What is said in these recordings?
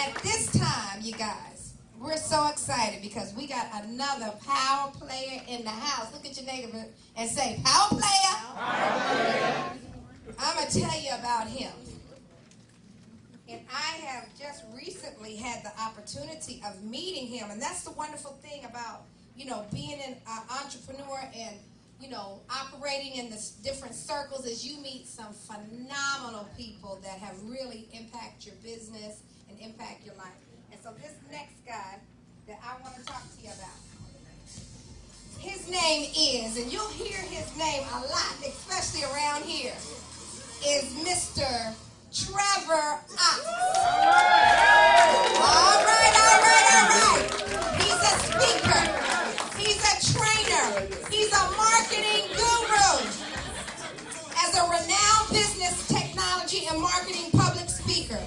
At this time, you guys, we're so excited because we got another power player in the house. Look at your neighbor and say, power player. Power player. I'm going to tell you about him. And I have just recently had the opportunity of meeting him. And that's the wonderful thing about, being an entrepreneur and, operating in the different circles is you meet some phenomenal people that have really impacted your business and impact your life. And so this next guy that I want to talk to you about, his name is, and you'll hear his name a lot, especially around here, is Mr. Trevor Otts. All right. He's a speaker. He's a trainer. He's a marketing guru. As a renowned business, technology, and marketing public speaker,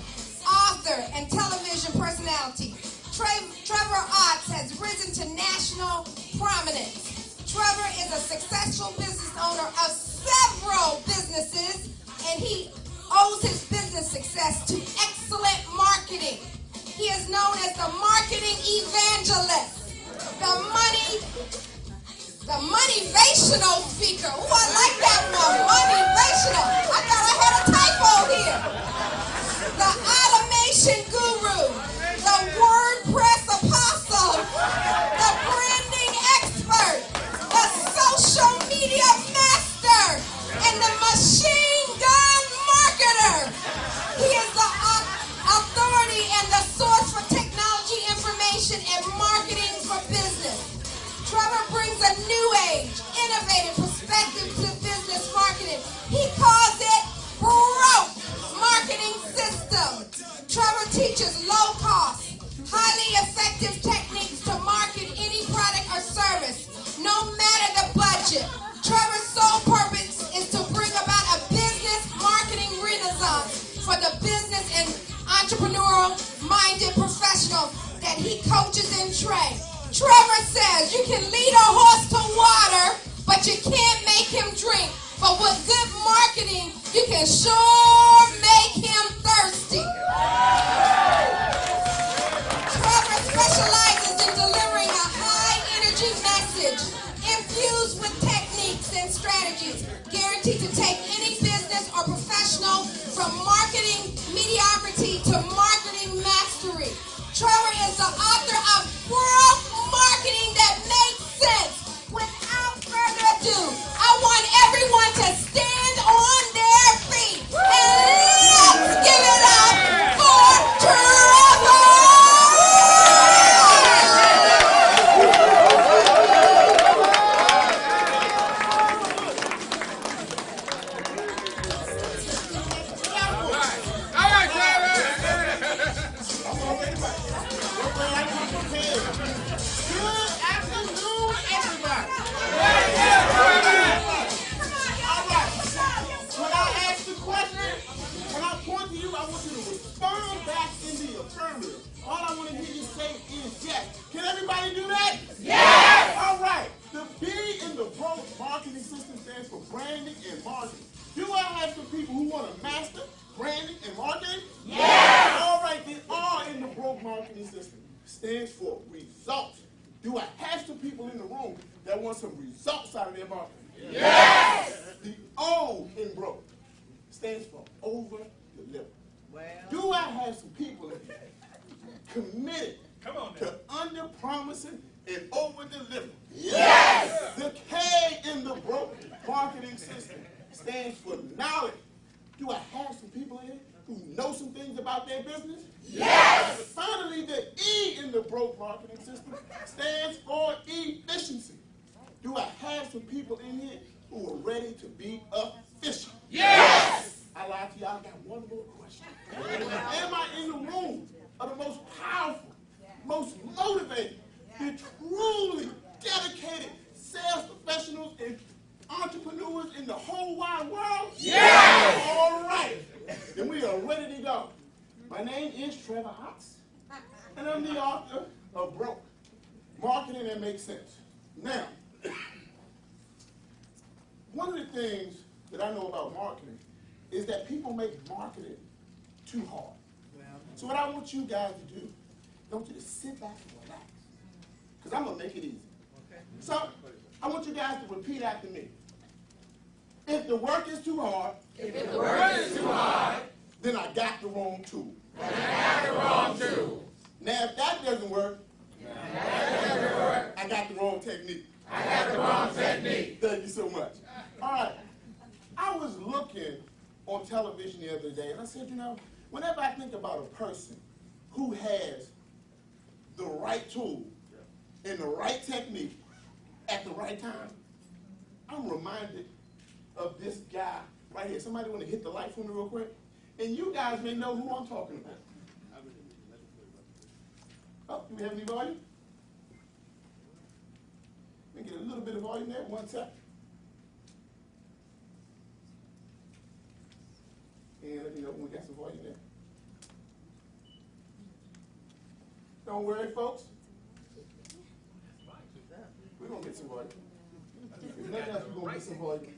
author, and television personality, Trevor Otts has risen to national prominence. Trevor is a successful business owner of several businesses, and he owes his business success to excellent marketing. He is known as the marketing evangelist, the motivational speaker. Ooh, I like that one, motivational. I thought I had a typo here. The automation guru, the WordPress apostle, the branding expert, the social media master, and the machine gun marketer. He is the authority and the source for technology information and marketing for business. Trevor brings a new age, innovative perspective to business marketing. He calls it B.R.O.K.E. marketing system. Trevor teaches low-cost, highly effective techniques to market any product or service, no matter the budget. Trevor's sole purpose is to bring about a business marketing renaissance for the business and entrepreneurial-minded professionals that he coaches and trains. Trevor says you can lead a horse to water, but you can't make him drink. But with good marketing, you can sure make him thirsty. Trevor specializes in delivering a high-energy message infused with techniques and strategies guaranteed to take any business or professional from marketing mediocrity to marketing mastery. Trevor is the author of B.R.O.K.E. marketing that makes sense. Without further ado, I want everyone to stand on their feet and let's give it up for Trevor! All right, Trevor! Good afternoon, everybody. All right. When I ask the question, when I point to you, I want you to respond back in the affirmative. All I want to hear you say is yes. Can everybody do that? Yes. All right. The B in the B.R.O.K.E. marketing system stands for branding and marketing. Do I have some people who want to master branding and marketing? Yes. All right. The R in the B.R.O.K.E. marketing system stands for results. Do I have some people in the room that want some results out of their marketing? Yes! The O in B.R.O.K.E. stands for over deliver. Well. Do I have some people in here committed to under promising and over delivering? Yes! The K in the B.R.O.K.E. marketing system stands for knowledge. Do I have some people in here who know some things about their business? Yes! Finally, the E in the B.R.O.K.E. marketing system stands for efficiency. Do I have some people in here who are ready to be efficient? Yes! I lied to y'all. I got one more question. Am I in the room of the most powerful, most motivated, the truly dedicated sales professionals and entrepreneurs in the whole wide world? Yes! All right. Then we are ready to go. My name is Trevor Otts, and I'm the author of B.R.O.K.E. Marketing That Makes Sense. Now, one of the things that I know about marketing is that people make marketing too hard. So So what I want you guys to do, I want you to sit back and relax. Because I'm going to make it easy. So I want you guys to repeat after me. If the work is too hard, then I got the wrong tool. Now if that doesn't work, I got the wrong technique. Thank you so much. All right. I was looking on television the other day, and I said, you know, whenever I think about a person who has the right tool and the right technique at the right time, I'm reminded of this guy right here. Somebody want to hit the light for me real quick? And you guys may know who I'm talking about. Oh, do we have any volume? Let me get a little bit of volume there. 1 sec. And let me know when we got some volume there. Don't worry, folks. We're going to get some volume. If nothing else, we're going to get some volume.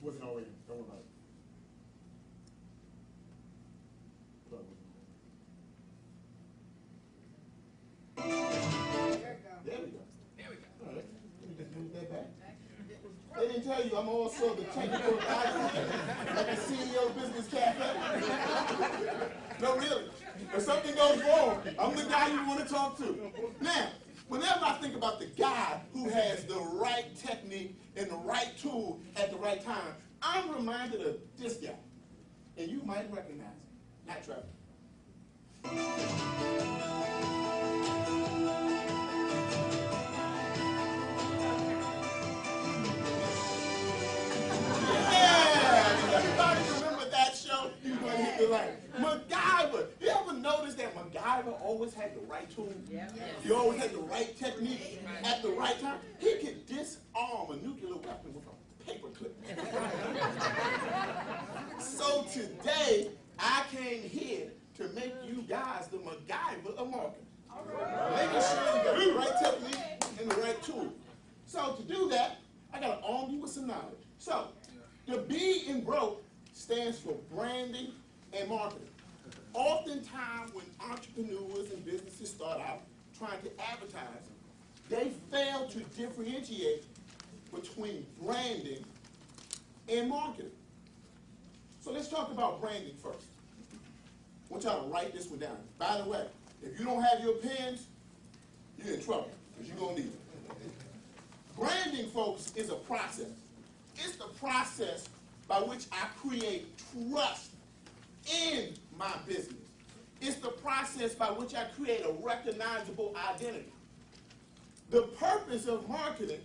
Wasn't already. Don't worry about it. There we go. All right. Let me just move that back. They didn't tell you I'm also the technical advisor at the CEO Business Cafe. No, really. If something goes wrong, I'm the guy you want to talk to. Now, whenever I think about the guy who has the right technique and the right tool at the right time, I'm reminded of this guy. And you might recognize him. Not Trevor. Yeah! Everybody remember that show? You're going to hit the light. MacGyver. You ever notice that MacGyver always had the right tool? He always had the right technique at the right time. He could disarm a nuclear weapon with a paperclip. So today, I came here to make you guys the MacGyver of marketing. Making sure you got the right technique and the right tool. So to do that, I got to arm you with some knowledge. So the B in B.R.O.K.E stands for branding and marketing. Oftentimes when entrepreneurs and businesses start out trying to advertise, they fail to differentiate between branding and marketing. So let's talk about branding first. I want y'all to write this one down. By the way, if you don't have your pens, you're in trouble, because you're going to need them. Branding, folks, is a process. It's the process by which I create trust in my business. It's the process by which I create a recognizable identity. The purpose of marketing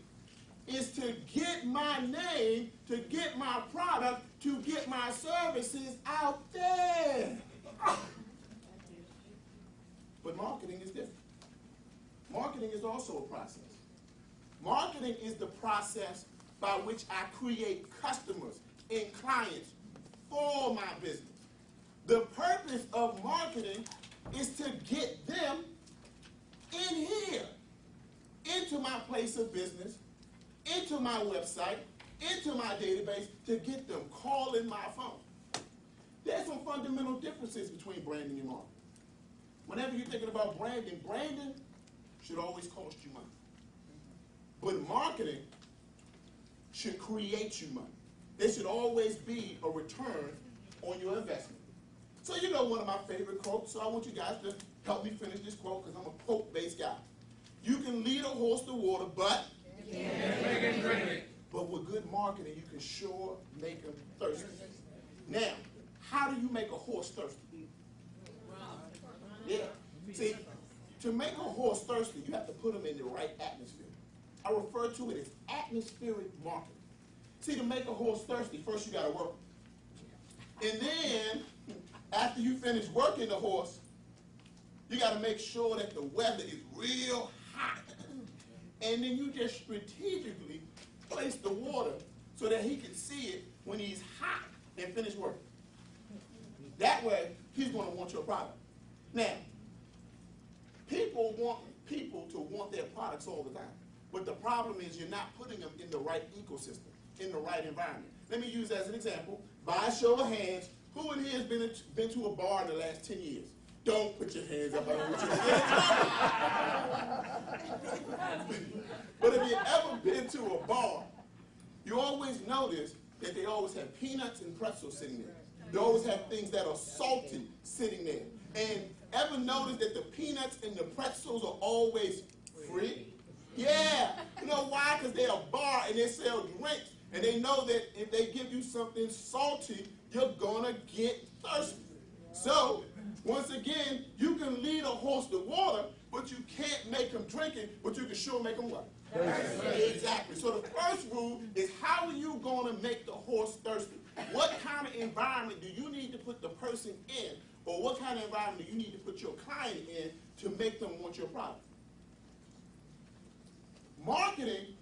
is to get my name, to get my product, to get my services out there. But marketing is different. Marketing is also a process. Marketing is the process by which I create customers and clients for my business. The purpose of marketing is to get them in here, into my place of business, into my website, into my database, to get them calling my phone. There's some fundamental differences between branding and marketing. Whenever you're thinking about branding, branding should always cost you money. But marketing should create you money. There should always be a return on your investment. So you know one of my favorite quotes, so I want you guys to help me finish this quote because I'm a quote-based guy. You can lead a horse to water, but you can't make him drink it. But with good marketing, you can sure make him thirsty. Now, how do you make a horse thirsty? Yeah. See, to make a horse thirsty, you have to put him in the right atmosphere. I refer to it as atmospheric marketing. See, to make a horse thirsty, first you got to work. And then, after you finish working the horse, You got to make sure that the weather is real hot. And then you just strategically place the water so that he can see it when he's hot and finish working. That way, he's going to want your product. Now, people want people to want their products all the time. But the problem is you're not putting them in the right ecosystem, in the right environment. Let me use as an example. By a show of hands, who in here has been to a bar in the last 10 years? Don't put your hands up. I don't want you to get in trouble. But if you've ever been to a bar, you always notice that they always have peanuts and pretzels sitting there. They always have things that are salted sitting there. And ever notice that the peanuts and the pretzels are always free? Yeah. You know why? Because they're a bar and they sell drinks. And they know that if they give you something salty, you're going to get thirsty. So, once again, you can lead a horse to water, but you can't make him drink it, but you can sure make him what? Thirsty. Exactly. So the first rule is, how are you going to make the horse thirsty? What kind of environment do you need to put the person in, or what kind of environment do you need to put your client in to make them want your product? Marketing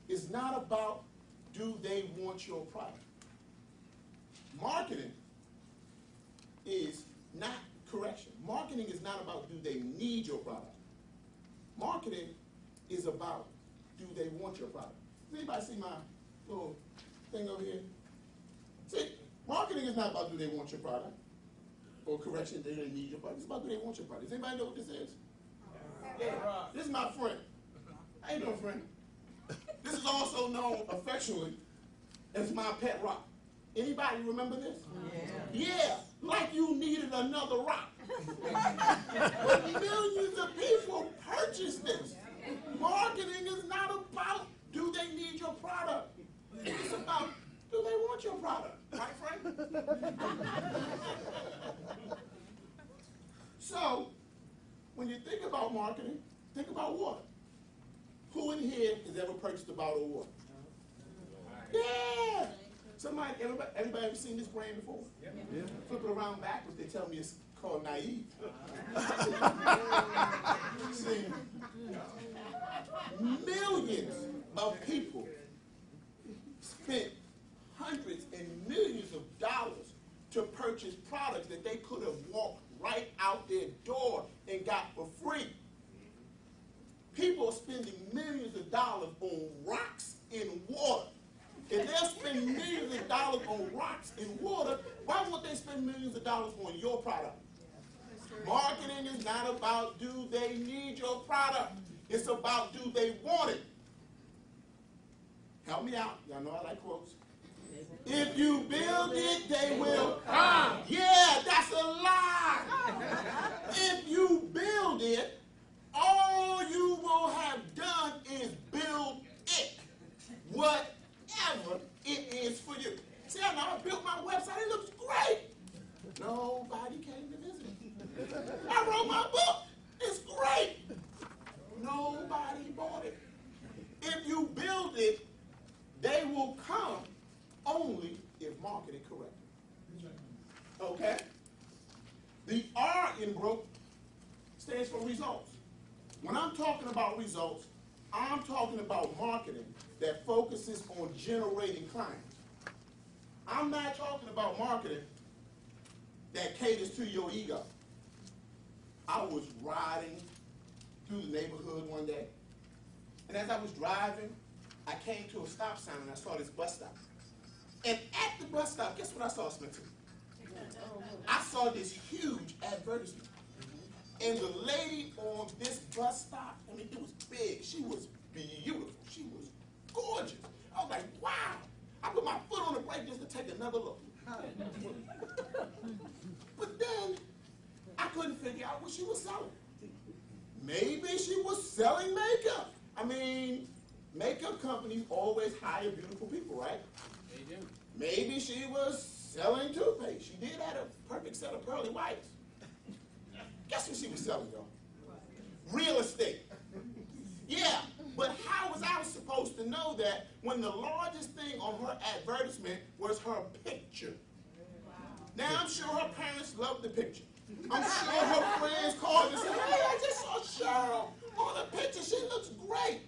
is not about do they want your product. Marketing is not correction. Marketing is not about do they need your product. Marketing is about do they want your product. Does anybody see my little thing over here? See, marketing is not about do they want your product, or correction, do they need your product. It's about do they want your product. Does anybody know what this is? Yeah. This is my friend. How you doing, friend? This is also known affectionately as my pet rock. Anybody remember this? Yeah. Yeah, like you needed another rock. But millions of people purchase this. Marketing is not about do they need your product. It's about do they want your product. Right, friend? So, when you think about marketing, think about water. Who in here has ever purchased a bottle of water? Yeah. Everybody ever seen this brand before? Yeah. Flip it around backwards, they tell me it's called Naive. See, millions of people spent hundreds and millions of dollars to purchase products that they could have walked right out their door and got for free. People are spending millions of dollars on rocks in water. If they're spending millions of dollars on rocks in water, why won't they spend millions of dollars on your product? Marketing is not about do they need your product. It's about do they want it. Help me out. Y'all know I like quotes. If you build it, they will come. Yeah, that's a lie. If you build it, all you will have done is build it. Whatever it is for you. See, I know I built my website. It looks great. Nobody came to visit. I wrote my book. It's great. Nobody bought it. If you build it, they will come only if marketed correctly. Okay? The R in B.R.O.K.E stands for results. When I'm talking about results, I'm talking about marketing that focuses on generating clients. I'm not talking about marketing that caters to your ego. I was riding through the neighborhood one day, and as I was driving, I came to a stop sign and I saw this bus stop. And at the bus stop, guess what I saw, Spencer? I saw this huge advertisement. And the lady on this bus stop, I mean, it was big. She was beautiful. She was gorgeous. I was like, wow. I put my foot on the brake just to take another look. But then, I couldn't figure out what she was selling. Maybe she was selling makeup. I mean, makeup companies always hire beautiful people, right? They do. Maybe she was selling toothpaste. She did have a perfect set of pearly whites. Guess what she was selling, y'all? Real estate. Yeah, but how was I supposed to know that when the largest thing on her advertisement was her picture? Now, I'm sure her parents loved the picture. I'm sure her friends called and said, hey, I just saw Cheryl on the picture. She looks great.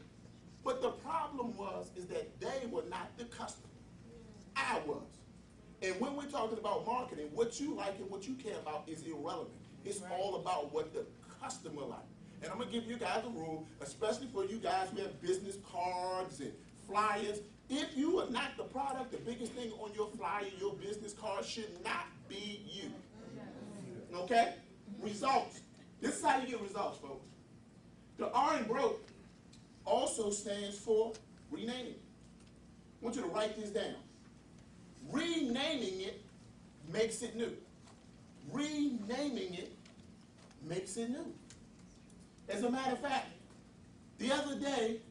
But the problem is that they were not the customer. I was. And when we're talking about marketing, what you like and what you care about is irrelevant. It's all about what the customer likes. And I'm going to give you guys a rule, especially for you guys who have business cards and flyers. If you are not the product, the biggest thing on your flyer, your business card should not be you. Okay? Results. This is how you get results, folks. The R in B.R.O.K.E also stands for renaming. I want you to write this down. Renaming it makes it new. Renaming it makes it new. As a matter of fact, the other day,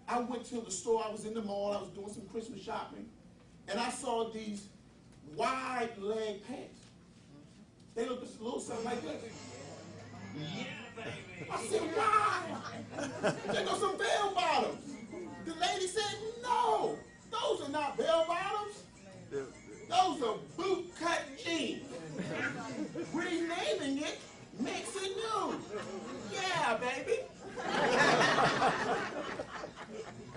I went to the store. I was in the mall. I was doing some Christmas shopping. And I saw these wide leg pants. They look a little something like this. Yeah, baby. I said, wow. They got some bell bottoms. The lady said, no, those are not bell bottoms. Those are boot cut jeans. Renaming it makes it new. Yeah, baby.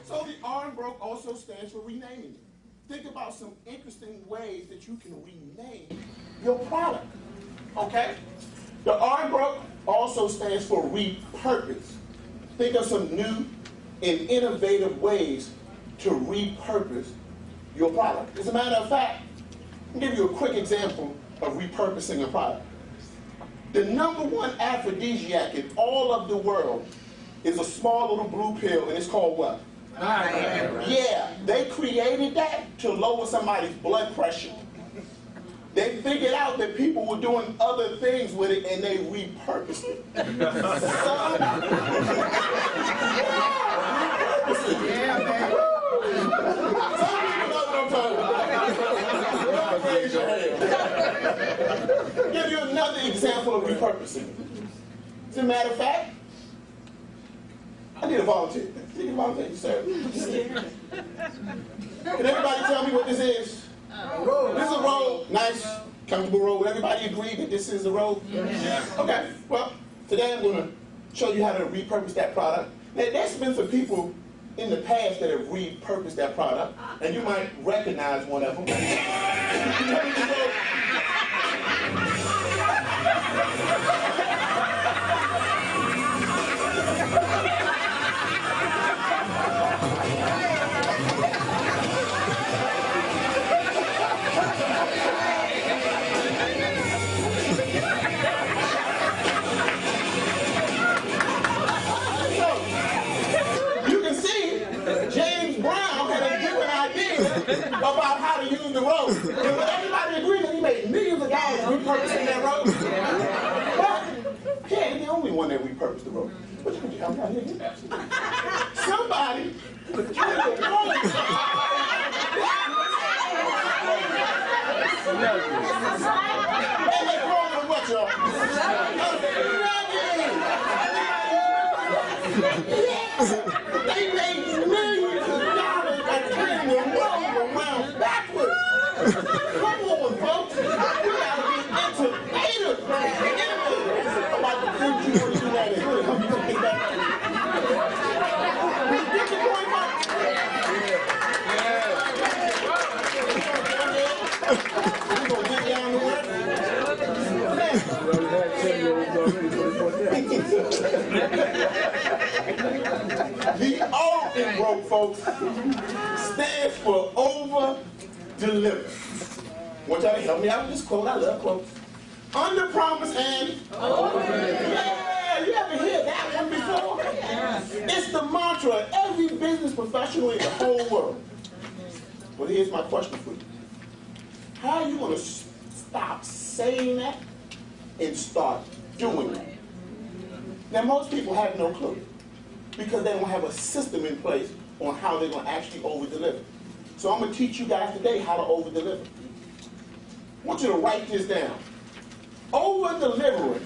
So the R in B.R.O.K.E also stands for renaming it. Think about some interesting ways that you can rename your product. Okay? The R in B.R.O.K.E also stands for repurpose. Think of some new and innovative ways to repurpose your product. As a matter of fact, I'll give you a quick example of repurposing a product. The #1 aphrodisiac in all of the world is a small little blue pill, and it's called what? Yeah, they created that to lower somebody's blood pressure. They figured out that people were doing other things with it, and they repurposed it. Yeah, man. Some people know what I'm talking about. Raise your hand. Give you another example of repurposing. As a matter of fact, I need a volunteer. I need a volunteer, sir. Can everybody tell me what this is? This is a robe. Nice, comfortable robe. Would everybody agree that this is a robe? Yeah. Okay, well, today I'm going to show you how to repurpose that product. Now, there's been some people in the past that have repurposed that product, and you might recognize one of them. About how to use the rope. And would everybody agree that he made millions of dollars repurposing that rope? But he ain't the only one that repurposed the rope. What you help me out here? Somebody took the rope. And they called him what, y'all? They made millions of dollars by turning their rope around backwards. Come on, folks. You gotta be innovative about the things you want to do right here. Help me take that. You get the point, Mike? We're going to get down to work. The O in B.R.O.K.E, folks, stands for over-deliver. I want y'all to help me out with this quote. I love quotes. Under promise and over-deliver. Yeah, you ever hear that one before? Yes. It's the mantra of every business professional in the whole world. But here's my question for you. How are you going to stop saying that and start doing that? Now, most people have no clue because they don't have a system in place on how they're going to actually over-deliver. So I'm going to teach you guys today how to over-deliver. I want you to write this down. Over-delivering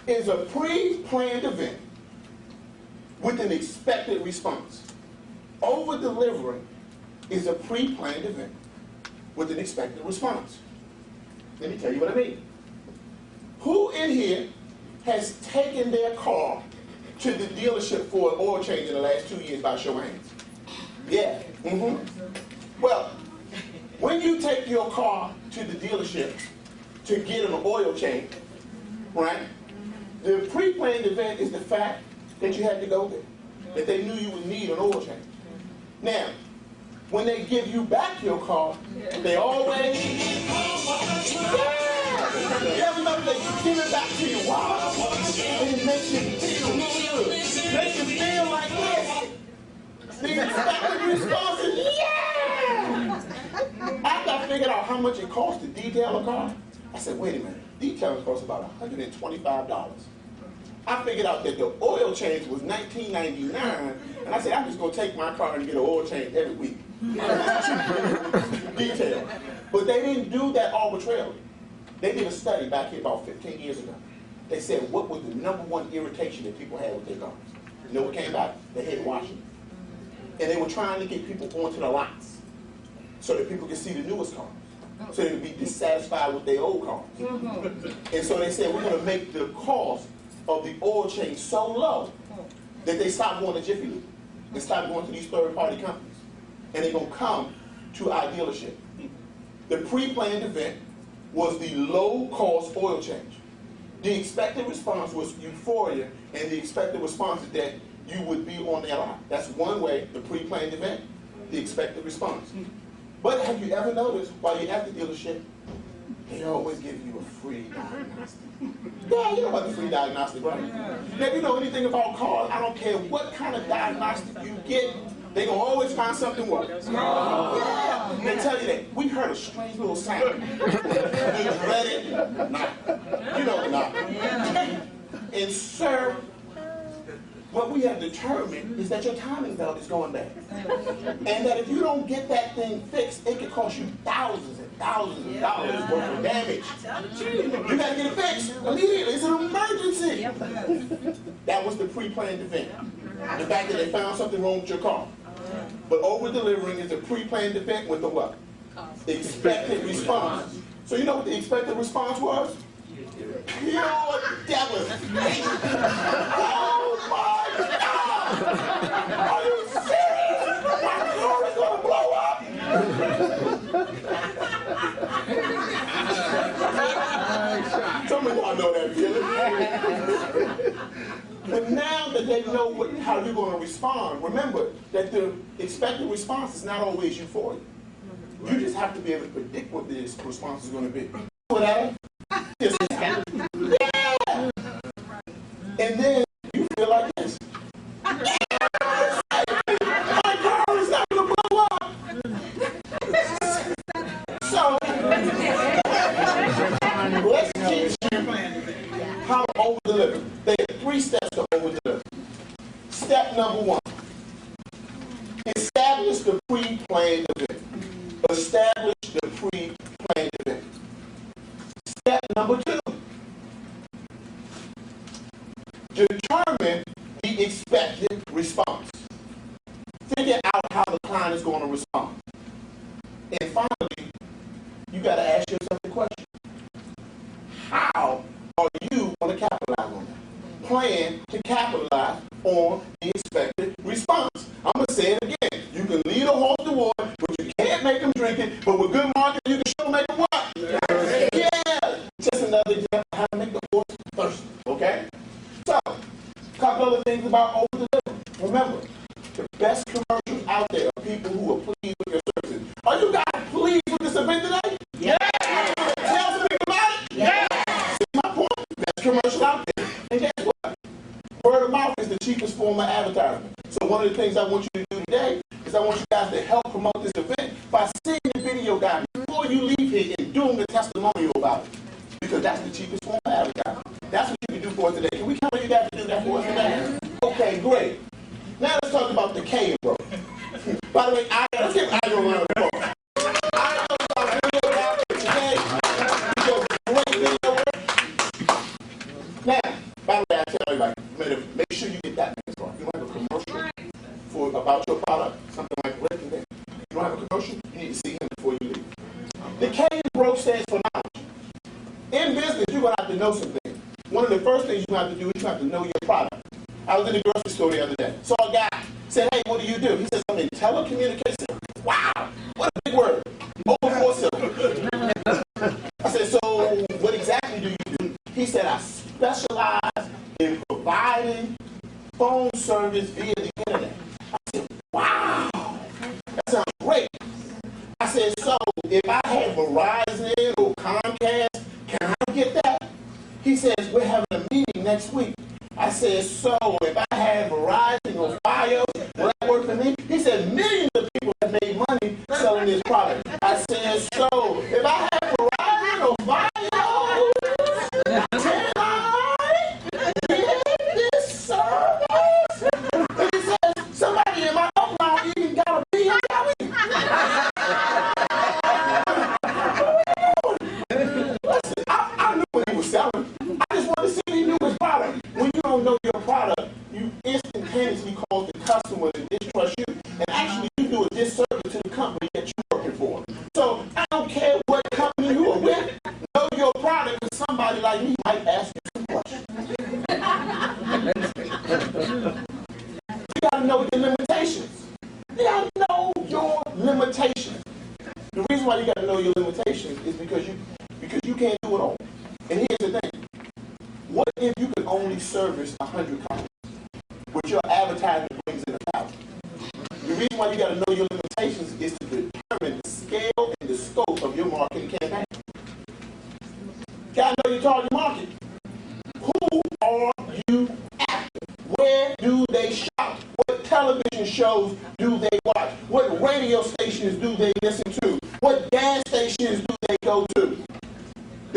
is a pre-planned event with an expected response. Over-delivering is a pre-planned event with an expected response. Let me tell you what I mean. Who in here has taken their car to the dealership for an oil change in the last 2 years by show of hands? Yeah. Well, when you take your car to the dealership to get an oil change, right, the pre-planned event is the fact that you had to go there, that they knew you would need an oil change. Now, when they give you back your car, they always, you ever know they give it back to you? Wow. And it makes you feel good. Makes you feel like this. The expected response is, yeah! After I figured out how much it costs to detail a car, I said, wait a minute, detailing costs about $125. I figured out that the oil change was $19.99, and I said, I'm just going to take my car and get an oil change every week. Detail. But they didn't do that arbitrarily. They did a study back here about 15 years ago. They said, what was the #1 irritation that people had with their cars? You know what came back? They hated washing. And they were trying to get people onto the lots so that people could see the newest cars, so they would be dissatisfied with their old cars. And so they said, we're going to make the cost of the oil change so low that they stopped going to Jiffy Lube and stopped going to these third-party companies. And they're going to come to our dealership. The pre-planned event was the low-cost oil change. The expected response was euphoria, and the expected response is that you would be on their lot. That's one way, the pre-planned event, the expected response. But have you ever noticed, while you're at the dealership, they always give you a free diagnostic? Yeah, you know about the free diagnostic, right? Now, if you know anything about cars, I don't care what kind of diagnostic you get, they're going to always find something worse. Yeah. They tell you that. We heard a strange little sound. You read it? Nah. You know the knock. And sir, what we have determined is that your timing belt is going bad. And that if you don't get that thing fixed, it could cost you thousands and thousands of dollars worth of damage. You got to get it fixed immediately. It's an emergency. That was the pre-planned event. The fact that they found something wrong with your car. But over-delivering is a pre-planned event with the what? Expected response. So you know what the expected response was? You know what? That was oh my God! Are you serious? My car is going to blow up? Some of y'all know that feeling. But now that they know how you're going to respond, remember that the expected response is not always euphoria. You just have to be able to predict what this response is going to be. Yeah. And then you feel like this. My car is not going to blow up. So, let's teach you how to over-deliver. There are 3 steps to over-deliver. Step number 1, establish the pre-planned event. Establish the pre-planned event. Step number 2, determine the expected response. Figure out how the client is going to respond. And finally, you got to ask yourself the question, how are you going to capitalize on that? Plan to capitalize on the expected response. I'm going to say it again. You can lead a horse to water, but you can't make them drink it. But with good marketing, you can show them make them what? Yeah. Just another example of how to make the horse thirsty. Okay? So, a couple other things about over-delivering. Remember, the best commercials out there are people who are pleased with your services. Are you guys pleased with this event today? Yeah. Tell some people about it? Yeah. See my point? Best commercial out there. And guess what? Word of mouth is the cheapest form of advertisement. So one of the things I want you to do today is I want you guys to help promote this event by seeing the video guide before you leave here and doing the testimonial about it. Because that's the cheapest form of advertising. That's what you can do for us today. Can we count on you guys to do that for us today? Okay, great. Now let's talk about the K, bro. By the way, let's give I a round of applause. I know about video guide today. You do a great video work. Now, by the way, I tell everybody, make sure you get that next part. You don't have a commercial about your product, something like Rick and then. You don't have a commercial, you need to see him before you leave. The K in B.R.O.K.E stands for knowledge. In business, you're going to have to know know some things. One of the first things you have to do is you have to know your product. I was in the grocery store the other day. Saw a guy, said, hey, what do you do? He says, I'm in telecommunications. Wow, what a big word. Over 4 syllables. I said, so what exactly do you do? He said, I specialize in providing phone service via the internet. I said, wow, that sounds great. I said, so if I had Verizon or Comcast, can I get that? He says, we're having a meeting next week. I said, so if I had Verizon or Fios, will that work for me? He said, millions of people have made money selling this product. I said, so if I had Verizon or Fios, can I get this service? And he says, somebody in my upline even got a BMW. Listen, I knew what he was selling. I just wanted to see if he knew his product. When you don't know your product, you instantaneously cause the customer to distrust you. And actually, you do a disservice to the company that you're working for. So I don't care what company you are with, know your product, because somebody like me might ask you some questions. You got to know your limitations. You got to know your limitations. The reason why you got to know your limitations is because you can't do it all. And here's the thing. What if you could only service 100 customers, which your advertising brings in 1,000? The reason why you got to know your limitations is to determine the scale and the scope of your marketing campaign. You got to know your target market. Who are you after? Where do they shop? What television shows do they watch? What radio stations do they listen to? What gas stations do they go to?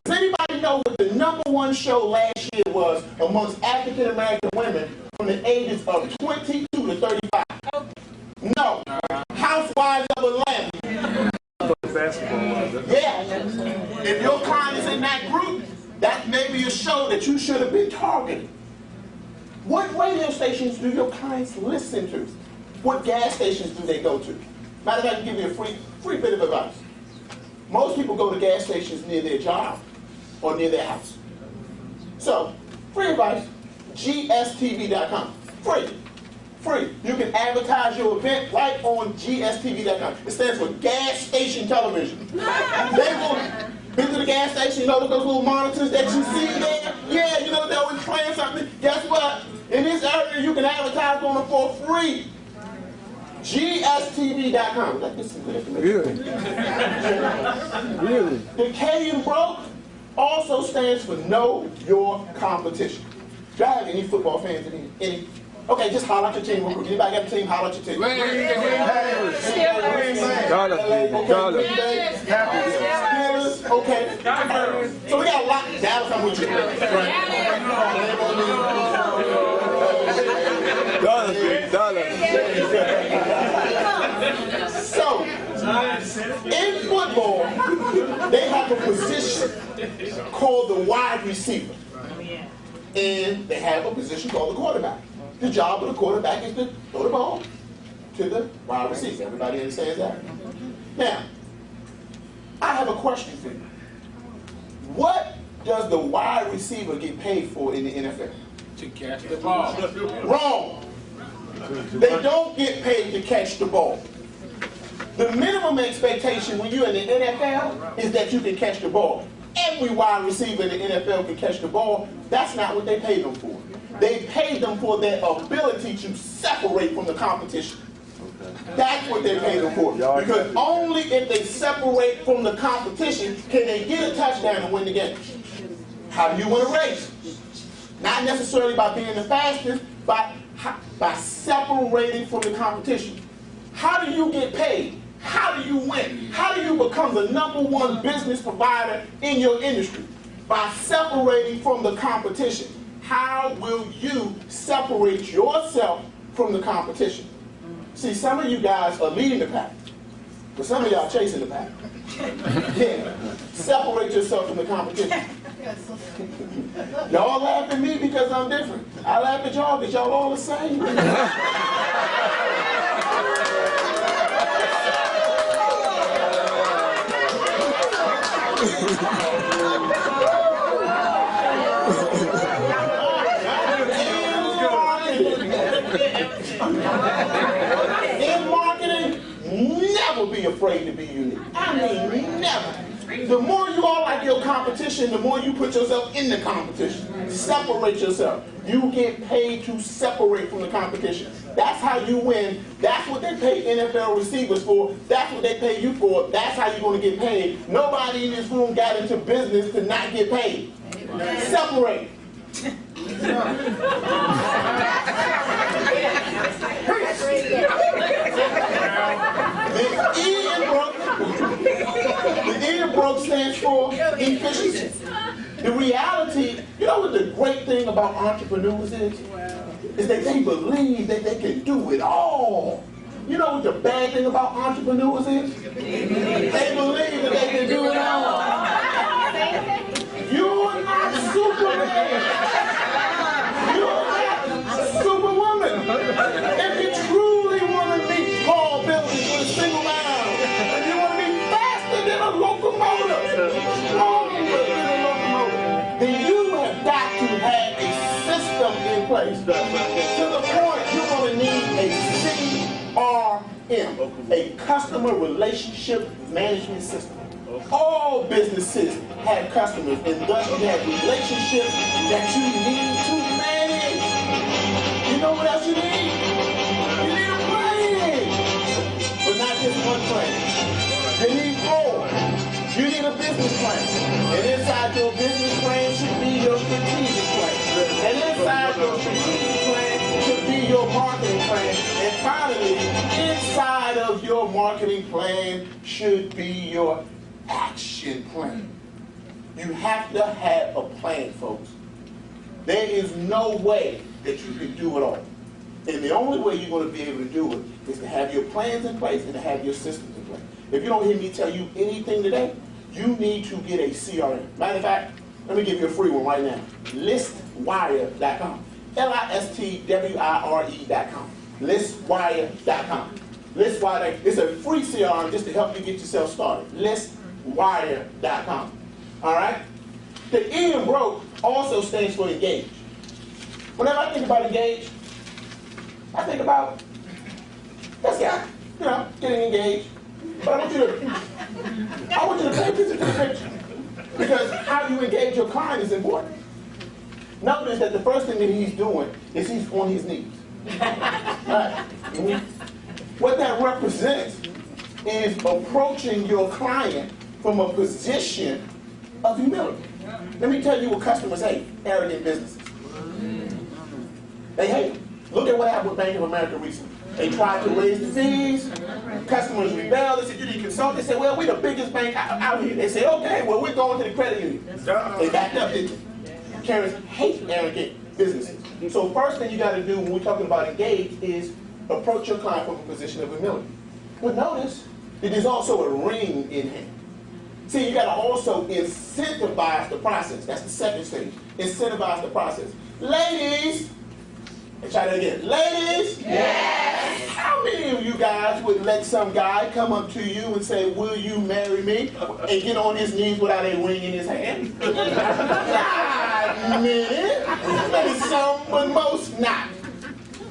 Does anybody know what the #1 show last year was amongst African American women from the ages of 22 to 35? No. Housewives of Atlanta. Yeah. If your client is in that group, that may be a show that you should have been targeting. What radio stations do your clients listen to? What gas stations do they go to? Matter of fact, I'll give you a free bit of advice. Most people go to gas stations near their job or near their house. So, free advice, gstv.com. Free. You can advertise your event right on gstv.com. It stands for gas station television. They will been to the gas station, you know those little monitors that you see there? Yeah, you know they're always playing something. Guess what? In this area, you can advertise on it for free. gstv.com. This is good information. Really? The K in B.R.O.K.E. also stands for Know Your Competition. Do I have any football fans in here? Any? Okay, just holler at your team real quick. Anybody got a team? Holler at your team. Steelers. Okay. So we got a lot. Dallas, I'm with you. So, in football, they have a position called the wide receiver. And they have a position called the quarterback. The job of the quarterback is to throw the ball to the wide receiver. Everybody understands that? Now, I have a question for you. What does the wide receiver get paid for in the NFL? To catch the ball. Wrong. They don't get paid to catch the ball. The minimum expectation when you're in the NFL is that you can catch the ball. Every wide receiver in the NFL can catch the ball. That's not what they paid them for. They paid them for their ability to separate from the competition. That's what they paid them for. Because only if they separate from the competition can they get a touchdown and win the game. How do you win a race? Not necessarily by being the fastest, but by separating from the competition. How do you get paid? How do you win? How do you become the #1 business provider in your industry? By separating from the competition. How will you separate yourself from the competition? See, some of you guys are leading the pack, but some of y'all chasing the pack. Yeah. Separate yourself from the competition. Y'all laugh at me because I'm different. I laugh at y'all because y'all all the same. In marketing, never be afraid to be unique. I mean, never. The more you are like your competition, the more you put yourself in the competition. Separate yourself. You get paid to separate from the competition. That's how you win. That's what they pay NFL receivers for. That's what they pay you for. That's how you're going to get paid. Nobody in this room got into business to not get paid. Separate. The E in B.R.O.K.E stands for efficiency. The reality, you know what the great thing about entrepreneurs is? Is that they believe that they can do it all. You know what the bad thing about entrepreneurs is? They believe that they can do it all. You're not Superman. You're not Superwoman. If you truly want to meet tall buildings with a single mile, if you want to be faster than a locomotive, stronger than a locomotive, then you have got to have a system in place. To the point you're going to need a CRM, a customer relationship management system. All businesses have customers, and thus you have relationships that you need to manage. You know what else you need? You need a plan. But not just one plan. You need more. You need a business plan. And inside your business plan should be your strategic plan. And inside your strategic plan should be your marketing plan. And finally, inside of your marketing plan should be your action plan. You have to have a plan, folks. There is no way that you can do it all. And the only way you're going to be able to do it is to have your plans in place and to have your systems in place. If you don't hear me tell you anything today, you need to get a CRM. Matter of fact, let me give you a free one right now. Listwire.com. LISTWIRE.com. Listwire.com. Listwire, it's a free CRM just to help you get yourself started. Listwire.com. All right? The E in B.R.O.K.E also stands for engage. Whenever I think about engage, I think about this guy, you know, getting engaged. But I want you to pay attention to the picture. Because how you engage your client is important. Notice that the first thing that he's doing is he's on his knees. Right? What that represents is approaching your client from a position of humility. Let me tell you what customers hate: arrogant businesses. They hate them. Look at what happened with Bank of America recently. They tried to raise the fees. Customers rebelled. They said, you need consult. They said, well, we're the biggest bank out here. They said, okay, well, we're going to the credit union. They backed up, didn't they? Karens hate arrogant businesses. So first thing you got to do when we're talking about engage is approach your client from a position of humility. But notice that there's also a ring in hand. See, you got to also incentivize the process. That's the second stage. Incentivize the process. Ladies, let's try that again. Ladies, yes. How many of you guys would let some guy come up to you and say, will you marry me? And get on his knees without a ring in his hand? Not many. Maybe some, but most not.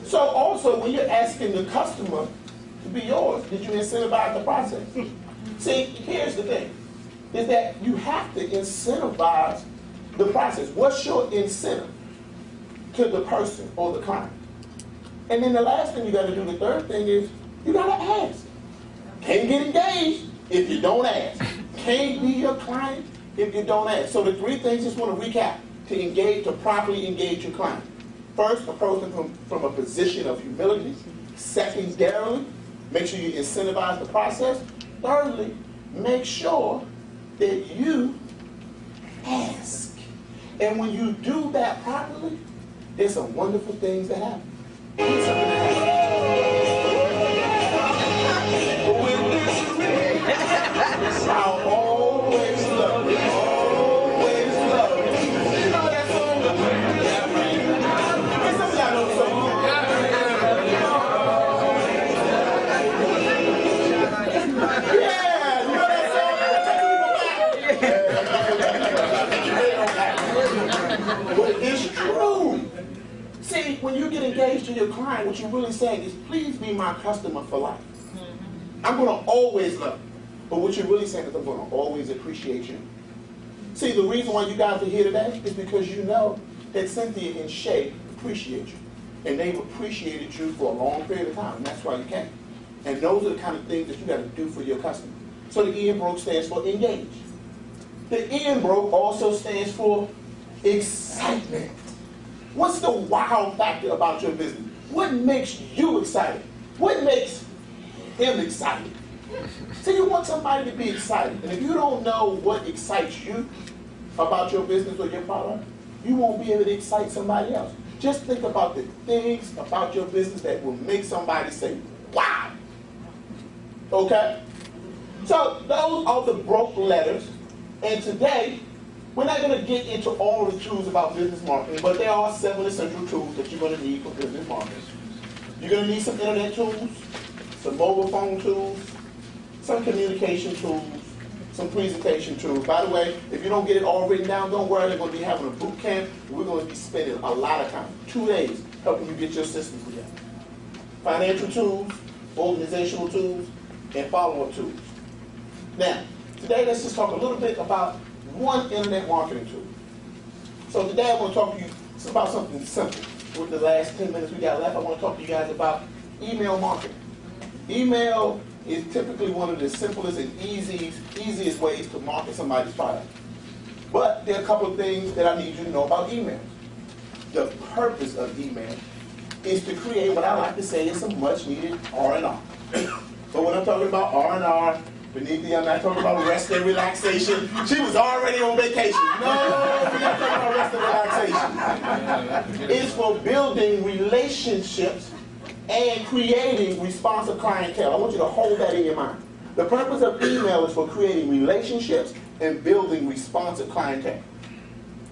So also, when you're asking the customer to be yours, did you incentivize the process? See, here's the thing, is that you have to incentivize the process. What's your incentive to the person or the client? And then the last thing you got to do, the third thing is, you got to ask. Can't get engaged if you don't ask. Can't be your client if you don't ask. So the three things, just want to recap, to engage, to properly engage your client. First, approach them from a position of humility. Secondarily, make sure you incentivize the process. Thirdly, make sure that you ask. And when you do that properly, there's some wonderful things that happen. I'll always love you. Always love you. You know that song? Some of y'all know the song. Yeah, you know that song? But it's true. See, when you get engaged to your client, what you're really saying is, please be my customer for life. I'm going to always love you. But what you're really saying is, I'm going to always appreciate you. See, the reason why you guys are here today is because you know that Cynthia and Shay appreciate you. And they've appreciated you for a long period of time, and that's why you came. And those are the kind of things that you got to do for your customer. So the E in B.R.O.K.E stands for engage. The E in B.R.O.K.E also stands for excitement. What's the wow factor about your business? What makes you excited? What makes him excited? So you want somebody to be excited. And if you don't know what excites you about your business or your product, you won't be able to excite somebody else. Just think about the things about your business that will make somebody say, wow. Okay? So those are the B.R.O.K.E letters. And today, we're not going to get into all the tools about business marketing, but there are 7 essential tools that you're going to need for business marketing. You're going to need some internet tools, some mobile phone tools, some communication tools, some presentation tools. By the way, if you don't get it all written down, don't worry, they're going to be having a boot camp. We're going to be spending a lot of time, 2 days, helping you get your systems together. Financial tools, organizational tools, and follow-up tools. Now, today let's just talk a little bit about one internet marketing tool. So today I want to talk to you about something simple. With the last 10 minutes we got left, I want to talk to you guys about email marketing. Email is typically one of the simplest and easiest ways to market somebody's product. But there are a couple of things that I need you to know about email. The purpose of email is to create what I like to say is some much needed R&R. But when I'm talking about R&R, Benita, I'm not talking about rest and relaxation. She was already on vacation. No, we're not talking about rest and relaxation. It's for building relationships and creating responsive clientele. I want you to hold that in your mind. The purpose of email is for creating relationships and building responsive clientele.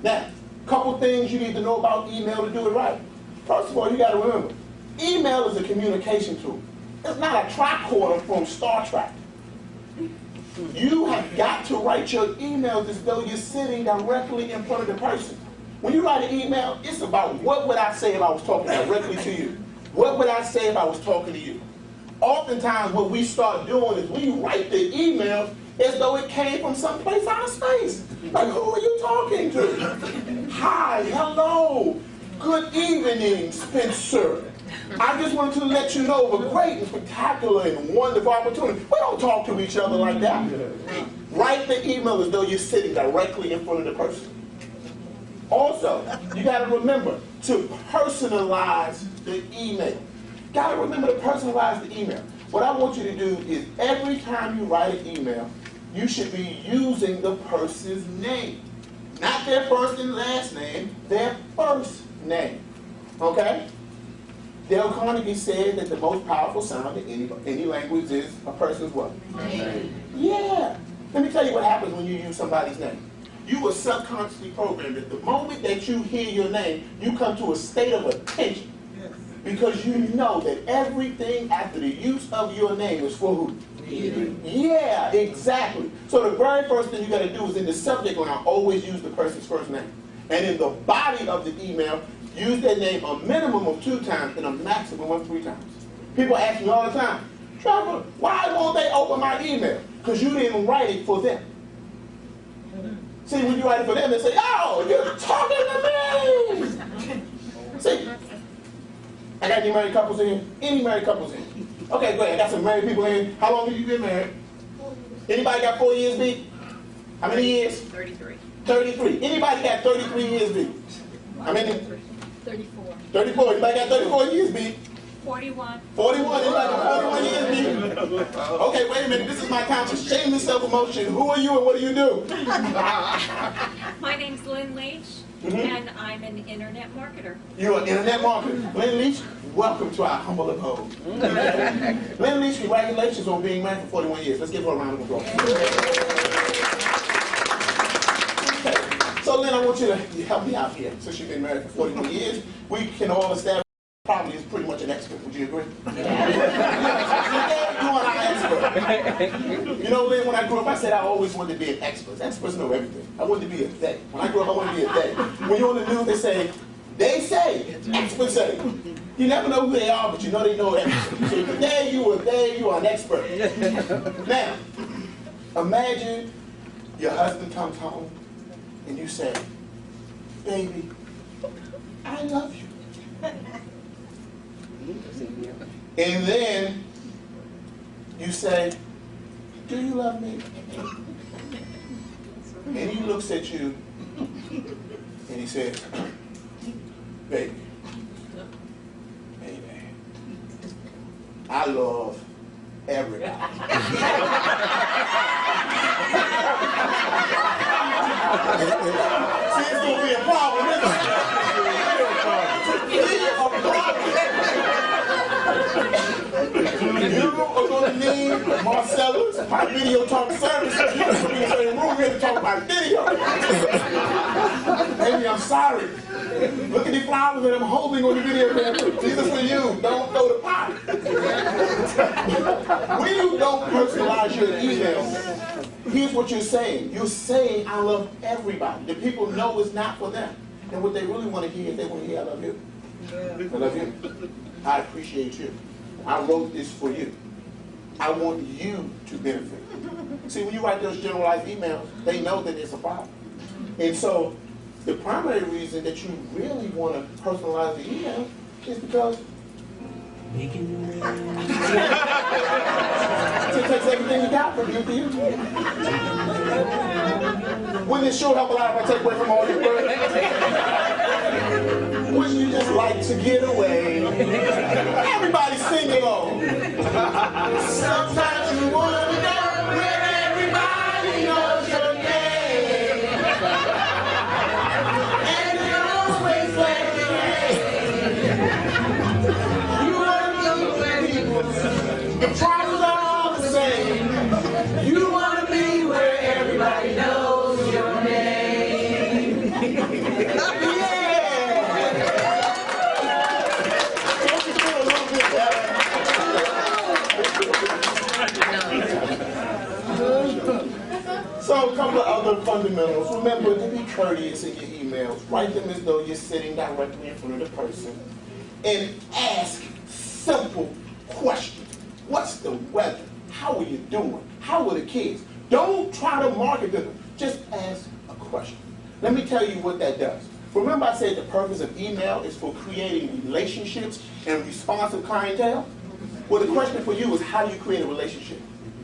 Now, a couple things you need to know about email to do it right. First of all, you got to remember, email is a communication tool. It's not a tricorder from Star Trek. You have got to write your emails as though you're sitting directly in front of the person. When you write an email, it's about what would I say if I was talking directly to you? What would I say if I was talking to you? Oftentimes what we start doing is we write the email as though it came from someplace out of space. Like, who are you talking to? Hi, hello, good evening, Spencer. I just wanted to let you know of a great and spectacular and wonderful opportunity. We don't talk to each other like that. Write the email as though you're sitting directly in front of the person. Also, you got to remember to personalize the email. Got to remember to personalize the email. What I want you to do is every time you write an email, you should be using the person's name. Not their first and last name, their first name. Okay? Dale Carnegie said that the most powerful sound in any language is a person's what? Name. Yeah. Let me tell you what happens when you use somebody's name. You are subconsciously programmed that the moment that you hear your name, you come to a state of attention. Yes. Because you know that everything after the use of your name is for who? You. Yeah, exactly. So the very first thing you got to do is in the subject line, always use the person's first name. And in the body of the email, use their name a minimum of 2 times and a maximum of 3 times. People ask me all the time, Trevor, why won't they open my email? Because you didn't write it for them. See, when you write it for them, they say, oh, you're talking to me. See, I got any married couples in here? Any married couples in here? Okay, go ahead. I got some married people in here. How long have you been married? Anybody got 4 years, B? How many years? 33. 33. Anybody got 33 years, B? How many? 34. 34. Anybody got 34 years, B? 41. 41. Anybody got 41 years, B? Okay, wait a minute. This is my time for shameless self-promotion. Who are you and what do you do? My name's Lynn Leach, and I'm an internet marketer. You're an internet marketer. Lynn Leach, welcome to our humble abode. Lynn Leach, congratulations on being married for 41 years. Let's give her a round of applause. Okay. So Lynn, I want you to help me out here. Since you've been married for 41 years, we can all establish probably is pretty much an expert. Would you agree? You are an expert. You know, Lynn, when I grew up, I said I always wanted to be an expert. Experts know everything. I wanted to be a they. When I grew up, I wanted to be a they. When you're on the news, they say, They say, experts say, you never know who they are, but you know they know everything. So today you are an expert. Now, imagine your husband comes home and you say, baby, I love you. And then you say, do you love me? And he looks at you and he says, baby, I love everybody. See, it's going to be a problem, isn't it? You are going to need Marcella's, my video talk service. You're going to be in the same room here to talk about video. Baby, I'm sorry. Look at the flowers that I'm holding on the video camera. These are for you. Don't throw the pot. When you don't personalize your email, here's what you're saying. You're saying, I love everybody. The people know it's not for them. And what they really want to hear is they want to hear, I love you. I love you. I appreciate you. I wrote this for you. I want you to benefit. See, when you write those generalized emails, they know that it's a problem. And so, the primary reason that you really want to personalize the email is because it takes everything you got from you to you. Wouldn't it sure help a lot if I take away from all your work? Wouldn't you just like to get away? Everybody sing along. Sometimes you want to know where everybody knows your name. And you always let it rain. You want to be where people, the problems are all the same. You want to be where everybody knows your name. So a couple of other fundamentals. Remember to be courteous in your emails. Write them as though you're sitting directly in front of the person. And ask simple questions. What's the weather? How are you doing? How are the kids? Don't try to market to them. Just ask a question. Let me tell you what that does. Remember I said the purpose of email is for creating relationships and responsive clientele? Well, the question for you is, how do you create a relationship?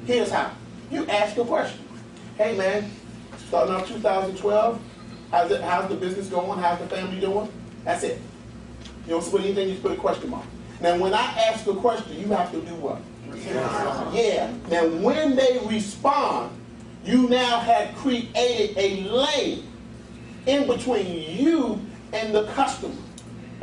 Here's how. You ask a question. Hey man, starting off 2012, how's the business going? How's the family doing? That's it. You don't put anything, you just put a question mark. Now when I ask a question, you have to do what? Yeah. Now when they respond, you now have created a lane in between you and the customer.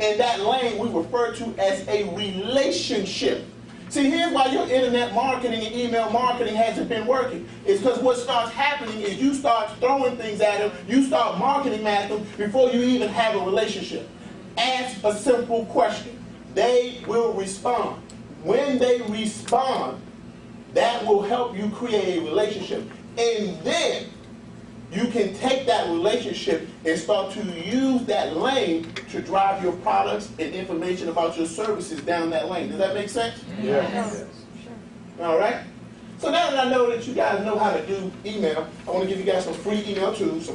And that lane we refer to as a relationship. See, here's why your internet marketing and email marketing hasn't been working. It's because what starts happening is you start throwing things at them, you start marketing at them before you even have a relationship. Ask a simple question. They will respond. When they respond, that will help you create a relationship. And then you can take that relationship and start to use that lane to drive your products and information about your services down that lane. Does that make sense? Yes. All right? So now that I know that you guys know how to do email, I want to give you guys some free email tools,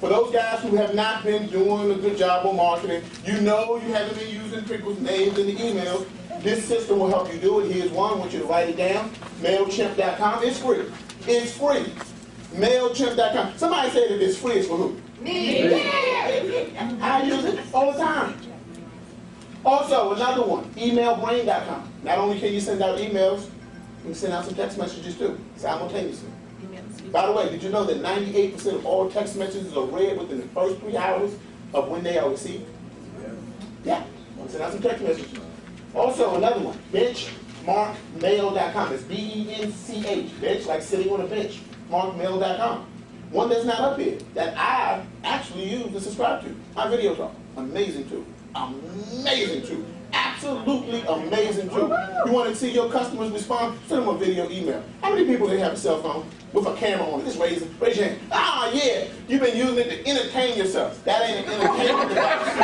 For those guys who have not been doing a good job on marketing, you know you haven't been using people's names in the emails. This system will help you do it. Here's one. I want you to write it down. MailChimp.com. It's free. It's free. MailChimp.com. Somebody said that it's free. It's for who? Me. I use it all the time. Also, another one, emailbrain.com. Not only can you send out emails, you can send out some text messages too, simultaneously. By the way, did you know that 98% of all text messages are read within the first 3 hours of when they are received? Yeah, send out some text messages. Also, another one, benchmarkmail.com. It's B-E-N-C-H, bench, like sitting on a bench, markmail.com. One that's not up here, that I actually use to subscribe to. My video talk, amazing tool. Amazing tool. Absolutely absolutely amazing tool. You want to see your customers respond? Send them a video email. How many people have a cell phone with a camera on it? Just raise your hand. Ah, yeah, you've been using it to entertain yourself. That ain't an entertainment device.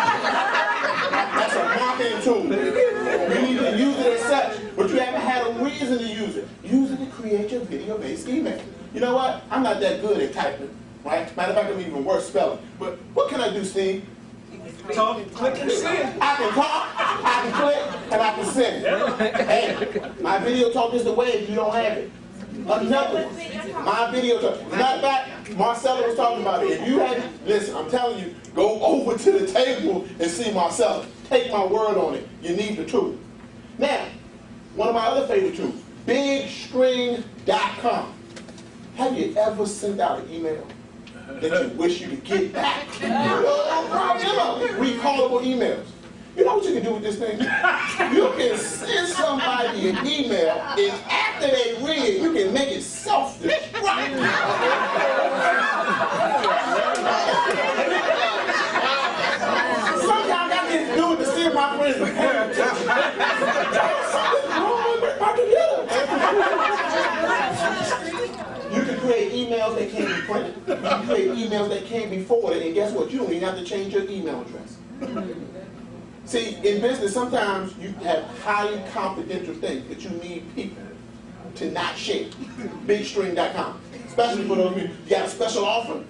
That's a marketing tool. You need to use it as such, but you haven't had a reason to use it. Use it to create your video-based email. You know what? I'm not that good at typing, right? Matter of fact, I'm even worse spelling. But what can I do, Steve? Talk, click, and send. I can talk, I can click, and I can send. Hey, my video talk is the way if you don't have it. Another one. My video talk. Matter of fact, Marcella was talking about it. If you hadn't, listen, I'm telling you, go over to the table and see Marcella. Take my word on it. You need the tool. Now, one of my other favorite tools, bigstring.com. Have you ever sent out an email that you wish you could get back? Recallable emails. You know what you can do with this thing? You can send somebody an email, and after they read it, you can make it self-destruct. Sometimes I just do it to see if my friends are paying attention. Something's wrong with my computer. You can create emails that can't be printed. You can create emails that can't be forwarded. And guess what? You don't even have to change your email address. See, in business, sometimes you have highly confidential things that you need people to not share. Bigstring.com. Especially for those people. You got a special offer.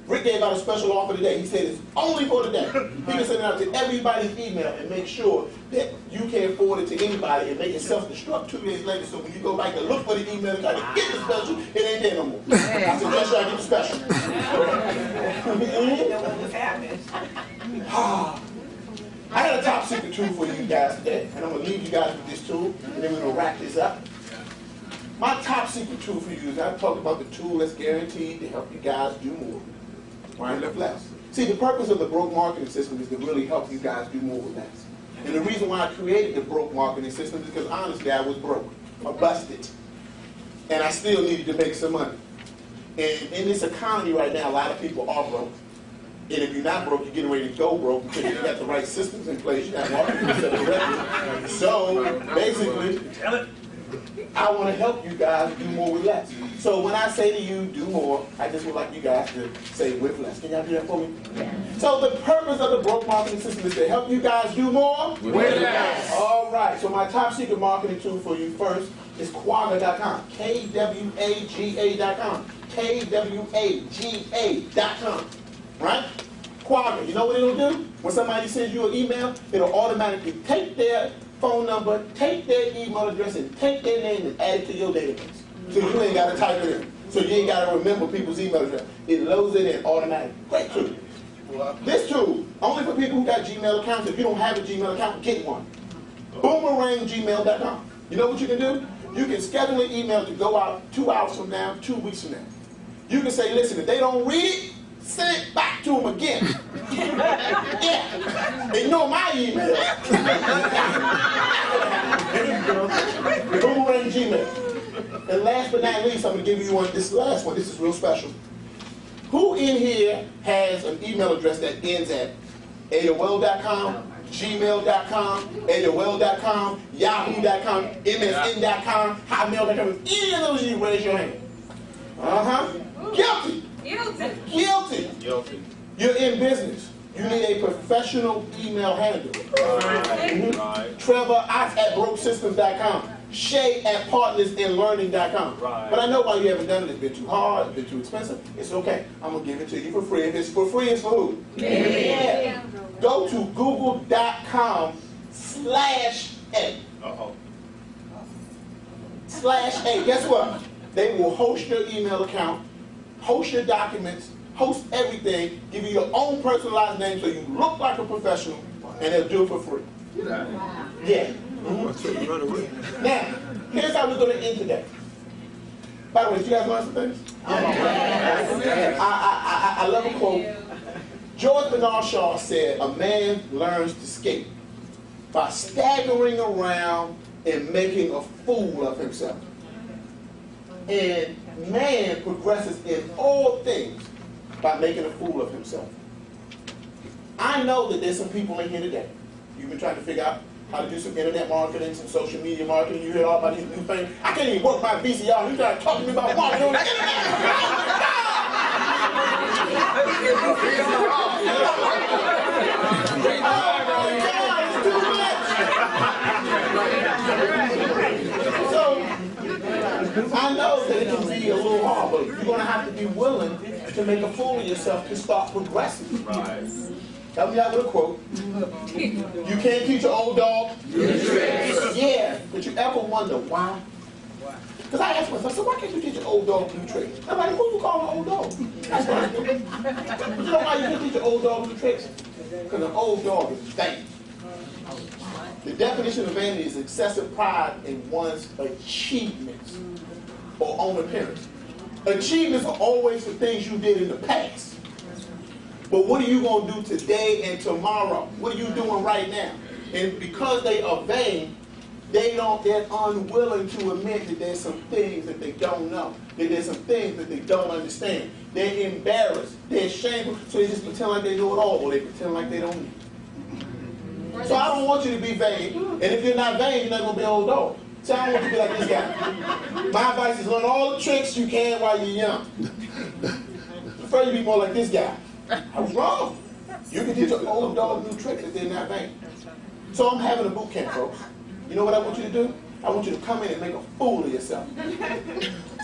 Rick gave out a special offer today. He said it's only for today. He can send it out to everybody's email and make sure that you can't forward it to anybody and make it self-destruct 2 days later. So when you go back to look for the email and try to get the special, it ain't there no more. I suggest you get the special. I got a top secret tool for you guys today, and I'm going to leave you guys with this tool, and then we're going to wrap this up. My top secret tool for you is I talked about the tool that's guaranteed to help you guys do more, right? With less. See, the purpose of the B.R.O.K.E marketing system is to really help you guys do more with less. And the reason why I created the B.R.O.K.E marketing system is because honestly, I was broke. I busted. And I still needed to make some money. And in this economy right now, a lot of people are broke. And if you're not broke, you're getting ready to go broke because you got the right systems in place. You got marketing instead of revenue. So basically, I want to help you guys do more with less. So when I say to you, do more, I just would like you guys to say with less. Can y'all do that for me? So the purpose of the B.R.O.K.E marketing system is to help you guys do more with less. All right. So my top secret marketing tool for you first is Kwaga.com. Kwaga.com. Kwaga.com. Right? Kwaga. You know what it'll do? When somebody sends you an email, it'll automatically take their phone number, take their email address, and take their name and add it to your database. So you ain't got to type it in. So you ain't got to remember people's email address. It loads it in automatically. Great tool. This tool, only for people who got Gmail accounts. If you don't have a Gmail account, get one. BoomerangGmail.com. You know what you can do? You can schedule an email to go out 2 hours from now, 2 weeks from now. You can say, listen, if they don't read it, send it back to them again. Yeah. Ignore my email. Boomerang Gmail. And last but not least, I'm going to give you one. This last one. This is real special. Who in here has an email address that ends at AOL.com, Gmail.com, AOL.com, Yahoo.com, MSN.com, Hotmail.com? If any of those you raise your hand. Guilty. Guilty. You're in business. You need a professional email handle. Trevor Otts at BrokeSystems.com. Shay at PartnersInLearning.com. But I know why you haven't done it. It's been too hard. It's been too expensive. It's okay. I'm going to give it to you for free. If it's for free, it's for who? Yeah. Go to Google.com/A. /A. Guess what? They will host your email account, host your documents, host everything, give you your own personalized name so you look like a professional, and they'll do it for free. Yeah. Now, here's how we're going to end today. By the way, did you guys learn some things? I love a quote. George Bernard Shaw said, a man learns to skate by staggering around and making a fool of himself. And man progresses in all things by making a fool of himself. I know that there's some people in here today. You've been trying to figure out how to do some internet marketing, some social media marketing. You hear all about these new things. I can't even work my VCR. You trying to talk to me about marketing on the internet? I know that it can be a little hard, but you're going to have to be willing to make a fool of yourself to start progressing. Right. Help me out with a quote. You can't teach an old dog. Yeah, but you ever wonder why? Because I asked myself, so why can't you teach an old dog new tricks? I'm like, who you call an old dog? That's what I do. But you know why you can't teach an old dog new tricks? Because an old dog is vain. The definition of vanity is excessive pride in one's achievements or own appearance. Achievements are always for things you did in the past. But what are you going to do today and tomorrow? What are you doing right now? And because they are vain, they're unwilling to admit that there's some things that they don't know, that there's some things that they don't understand. They're embarrassed, they're ashamed, so they just pretend like they know it all, or they pretend like they don't know. So I don't want you to be vain, and if you're not vain, you're not going to be an old dog. So I don't want you to be like this guy. My advice is learn all the tricks you can while you're young. Prefer you be more like this guy. I was wrong. You can teach an old dog new tricks if they're not vain. So I'm having a boot camp, folks. You know what I want you to do? I want you to come in and make a fool of yourself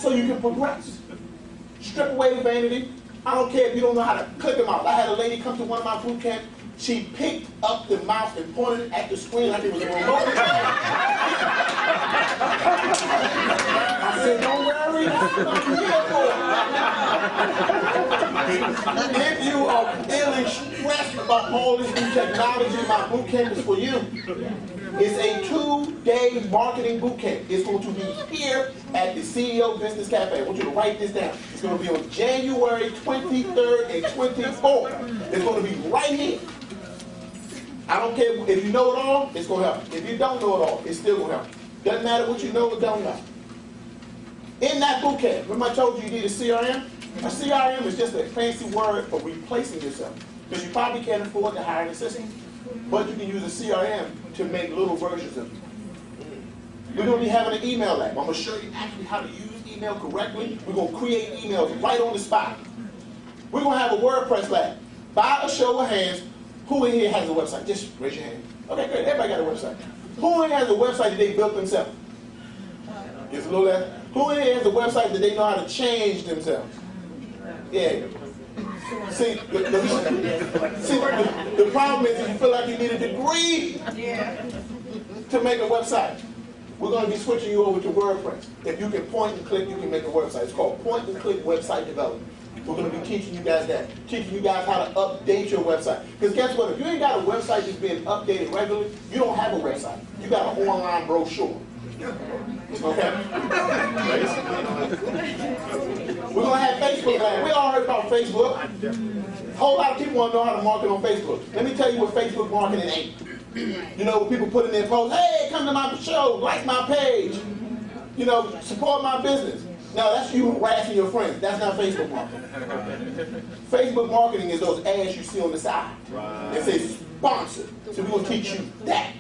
so you can progress. Strip away the vanity. I don't care if you don't know how to click them out. I had a lady come to one of my boot camps. She picked up the mouse and pointed at the screen like it was a remote. I said, don't worry, I'm here for it. If you are feeling stressed about all this new technology, my boot camp is for you. It's a 2-day marketing boot camp. It's going to be here at the CEO Business Cafe. I want you to write this down. It's going to be on January 23rd and 24th. It's going to be right here. I don't care if you know it all, it's going to help. If you don't know it all, it's still going to help. Doesn't matter what you know or don't know. In that boot camp, remember I told you you need a CRM? A CRM is just a fancy word for replacing yourself. Because you probably can't afford to hire an assistant. But you can use a CRM to make little versions of it. We're going to be having an email lab. I'm going to show you actually how to use email correctly. We're going to create emails right on the spot. We're going to have a WordPress lab. By a show of hands, who in here has a website? Just raise your hand. Okay, good. Everybody got a website. Who in here has a website that they built themselves? Just a little less. Who in here has a website that they know how to change themselves? Yeah. See, the problem is you feel like you need a degree to make a website. We're going to be switching you over to WordPress. If you can point and click, you can make a website. It's called point and click website development. We're going to be teaching you guys that. Teaching you guys how to update your website. Because guess what? If you ain't got a website that's being updated regularly, you don't have a website. You got an online brochure. Okay? We're going to have Facebook Live. We all heard about Facebook. A whole lot of people want to know how to market on Facebook. Let me tell you what Facebook marketing ain't. You know, people put in their posts, hey, come to my show, like my page, you know, support my business. No, that's you harassing your friends. That's not Facebook marketing. Facebook marketing is those ads you see on the side. It says sponsored. So we're going to teach you that.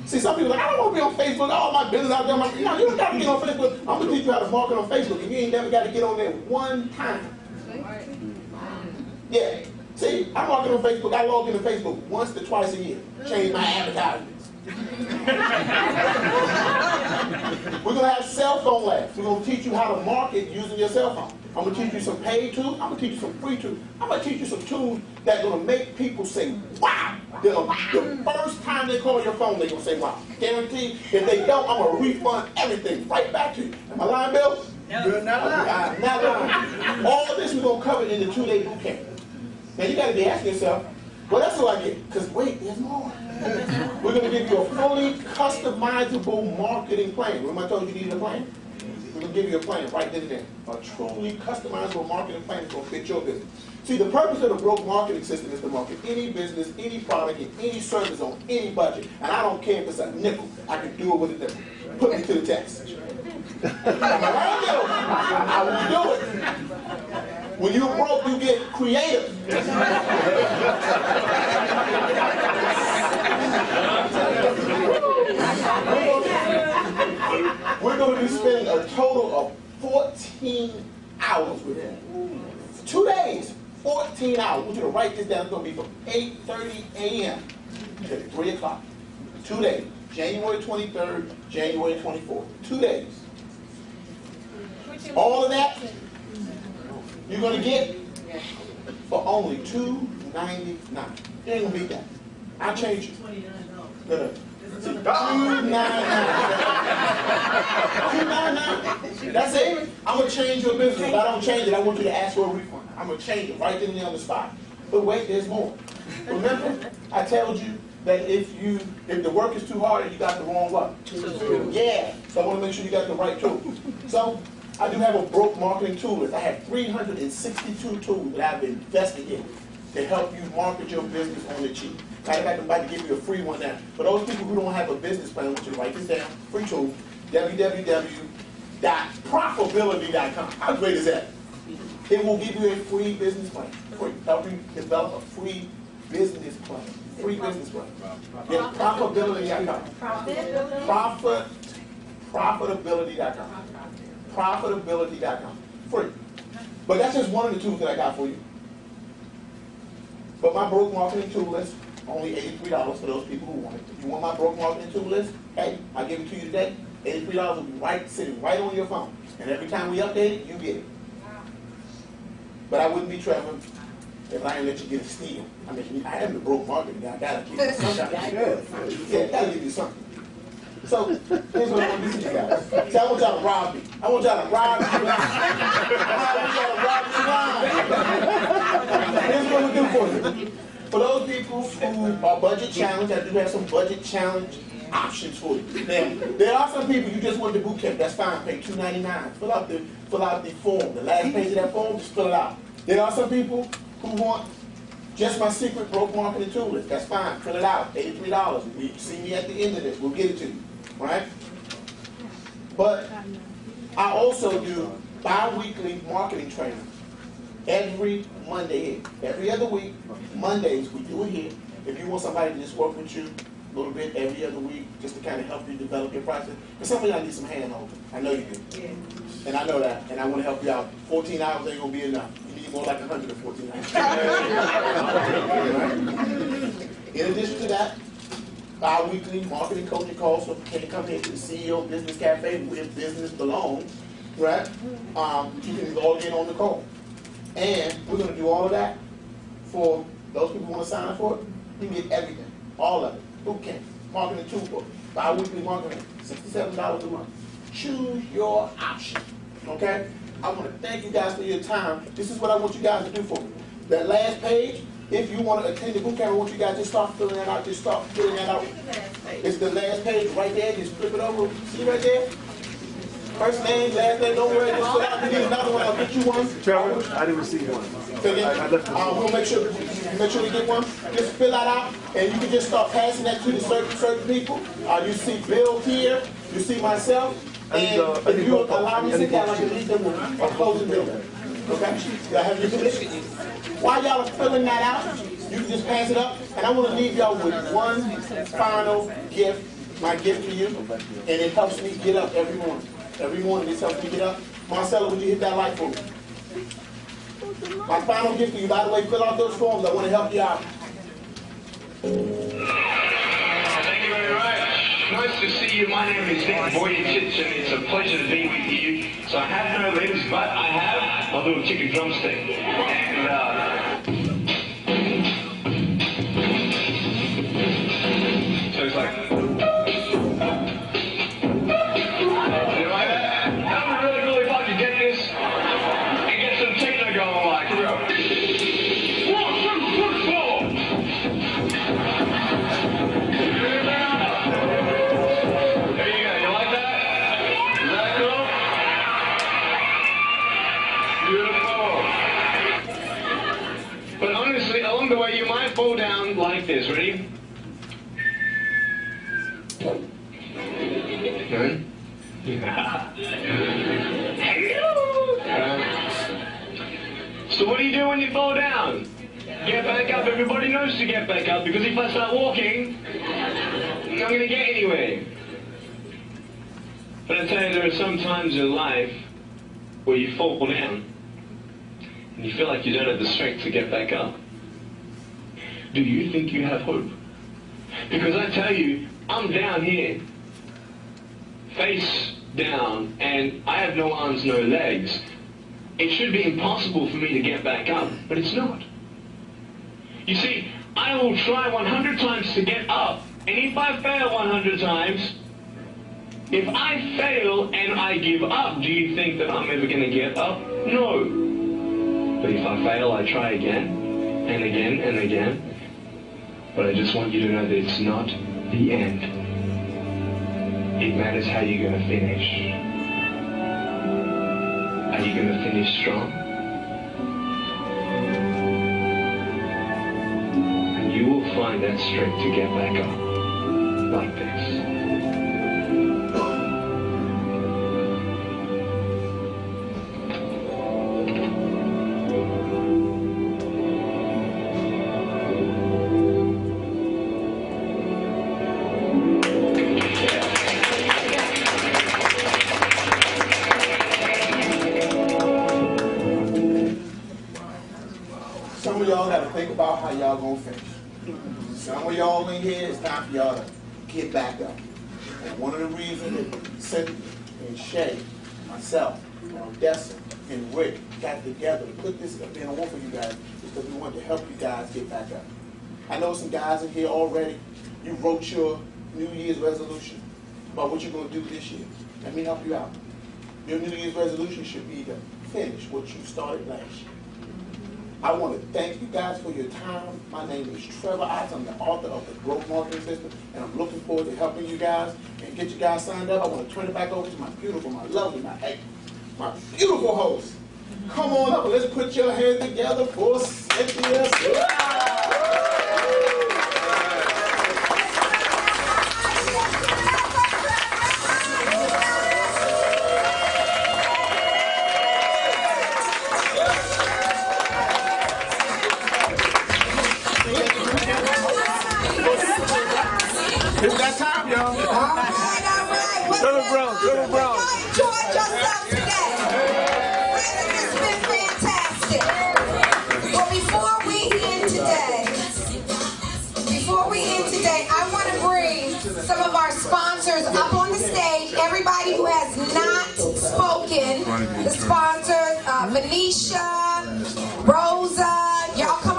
See, some people are like, I don't want to be on Facebook. All my business out there. No, you don't got to get on Facebook. I'm going to teach you how to market on Facebook. And you ain't never got to get on there one time. Yeah. See, I market on Facebook. I log into Facebook once to twice a year. Change my advertisements. We're going to have cell phone labs. We're going to teach you how to market using your cell phone. I'm going to teach you some paid tools. I'm going to teach you some free tools. I'm going to teach you some tools that are going to make people say, wow. The first time they call your phone, they're going to say, wow. Guaranteed. If they don't, I'm going to refund everything right back to you. Am I lying, Bill? No. You're not lying. Not lying. All of this we're going to cover in the 2-day boot camp. Now, you got to be asking yourself, well, that's all I get. Because wait, there's more. We're going to give you a fully customizable marketing plan. Remember I told you you needed a plan? We're going to give you a plan right then and there. A truly customizable marketing plan that's going to fit your business. See, the purpose of the B.R.O.K.E marketing system is to market any business, any product, and any service on any budget. And I don't care if it's a nickel. I can do it with a nickel. Put me to the test. I will do it. When you're broke, you get creative. We're going to be spending a total of 14 hours with them. 2 days, 14 hours. I want you to write this down. It's going to be from 8:30 a.m. to 3 o'clock. 2 days. January 23rd, January 24th. 2 days. All of that you're going to get for only $2.99. You ain't going to beat that. I'll change it. No. $2.99. $2.99. That's it. I'm going to change your business. If I don't change it, I want you to ask for a refund. I'm going to change it right then and there on the spot. But wait, there's more. Remember, I told you that if the work is too hard, you got the wrong what? Yeah. So I want to make sure you got the right tool. So I do have a B.R.O.K.E marketing tool list. I have 362 tools that I've invested in to help you market your business on the cheap. Matter of fact, I'm about to give you a free one now. For those people who don't have a business plan, I want you to write this down. Free tool, www.profitability.com. How great is that? It will give you a free business plan. Help you develop a free business plan. Free business plan. Yeah, profitability.com. Profitability.com. Profitability.com. Free. But that's just one of the tools that I got for you. But my B.R.O.K.E marketing tool list, only $83 for those people who want it. If you want my B.R.O.K.E marketing tool list, hey, I'll give it to you today. $83 will be sitting right on your phone. And every time we update it, you get it. But I wouldn't be Trevor if I didn't let you get a steal. I mean, I am the B.R.O.K.E marketing guy. I gotta give you something. Yeah, gotta give you something. So, here's what I want to do for you guys. See, I want y'all to rob me. I want y'all to rob me. I want y'all to rob me. Here's what I'm going to do for you. For those people who are budget challenged, I do have some budget challenge options for you. Now, there are some people you just want the boot camp. That's fine. Pay $2.99. Fill out the form. The last page of that form, just fill it out. There are some people who want just my secret B.R.O.K.E marketing tool list. That's fine. Fill it out. $83. You see me at the end of this. We'll get it to you. Right? But I also do bi-weekly marketing training every Monday here. Every other week, Mondays, we do it here. If you want somebody to just work with you a little bit every other week, just to kind of help you develop your process. Because some of y'all need some hand holding. I know you do. Yeah. And I know that. And I want to help you out. 14 hours ain't going to be enough. You need more like 114 hours. In addition to that, bi-weekly marketing coaching calls, so can you come here to the CEO Business Cafe where business belongs, right? You can log in on the call. And we're going to do all of that for those people who want to sign up for it. You can get everything, all of it. Bootcamp, marketing toolbook, bi-weekly marketing, $67 a month. Choose your option, okay? I want to thank you guys for your time. This is what I want you guys to do for me. That last page, if you want to attend the bootcamp, I want you guys to start filling that out. Just start filling that out. It's the last page right there. Just flip it over. See right there? First name, last name. Don't worry. Just fill out. If you need another one, I'll get you one. Trevor, I didn't receive one. We'll make sure we get one. Just fill that out, and you can just start passing that to the certain people. You see Bill here. You see myself. And if you allow me to sit down, I can leave them with a closing bill. Okay? Y'all have your permission? While y'all are filling that out, you can just pass it up. And I want to leave y'all with one final gift, my gift to you. And it helps me get up every morning. Every morning this helps me get up. Marcella, would you hit that light for me? My final gift to you, by the way, fill out those forms. I want to help you out. Thank you very much. Nice to see you. My name is Nick Boyden-Kitson. It's a pleasure to be with you. So I have no limbs, but I have a little chicken drumstick. And so it's like, you like that? That would really, really if I could get this and get some techno going like, here we go. 1, 2, 3, 4. There you go. You like that? Is that cool? Beautiful. But honestly, along the way, you might fall down like this. Ready? Good. So what do you do when you fall down? Get back up. Everybody knows to get back up, because if I start walking, I'm not going to get anywhere. But I tell you, there are some times in life where you fall down and you feel like you don't have the strength to get back up. Do you think you have hope? Because I tell you, I'm down here, face down, and I have no arms, no legs. It should be impossible for me to get back up, but it's not. You see, I will try 100 times to get up, and if I fail 100 times, if I fail and I give up, do you think that I'm ever going to get up? No. But if I fail, I try again, and again, and again. But I just want you to know that it's not the end. It matters how you're going to finish. Are you going to finish strong? And you will find that strength to get back up, like this. Some of y'all got to think about how y'all going to finish. Some of y'all in here, it's time for y'all to get back up. And one of the reasons that Cindy and Shay, myself, Odessa, and Rick got together to put this up in a one for you guys is because we wanted to help you guys get back up. I know some guys in here already, you wrote your New Year's resolution about what you're going to do this year. Let me help you out. Your New Year's resolution should be to finish what you started last year. I want to thank you guys for your time. My name is Trevor Otts. I'm the author of the B.R.O.K.E. marketing system, and I'm looking forward to helping you guys and get you guys signed up. I want to turn it back over to my beautiful, my lovely, my beautiful host. Come on up and let's put your hands together for Cynthia. It's that time, y'all. All right. Trevor Brown. Enjoy yourself today. It's been fantastic. Well, before we end today, I want to bring some of our sponsors up on the stage. Everybody who has not spoken, the sponsors, Venetia, Rosa, y'all come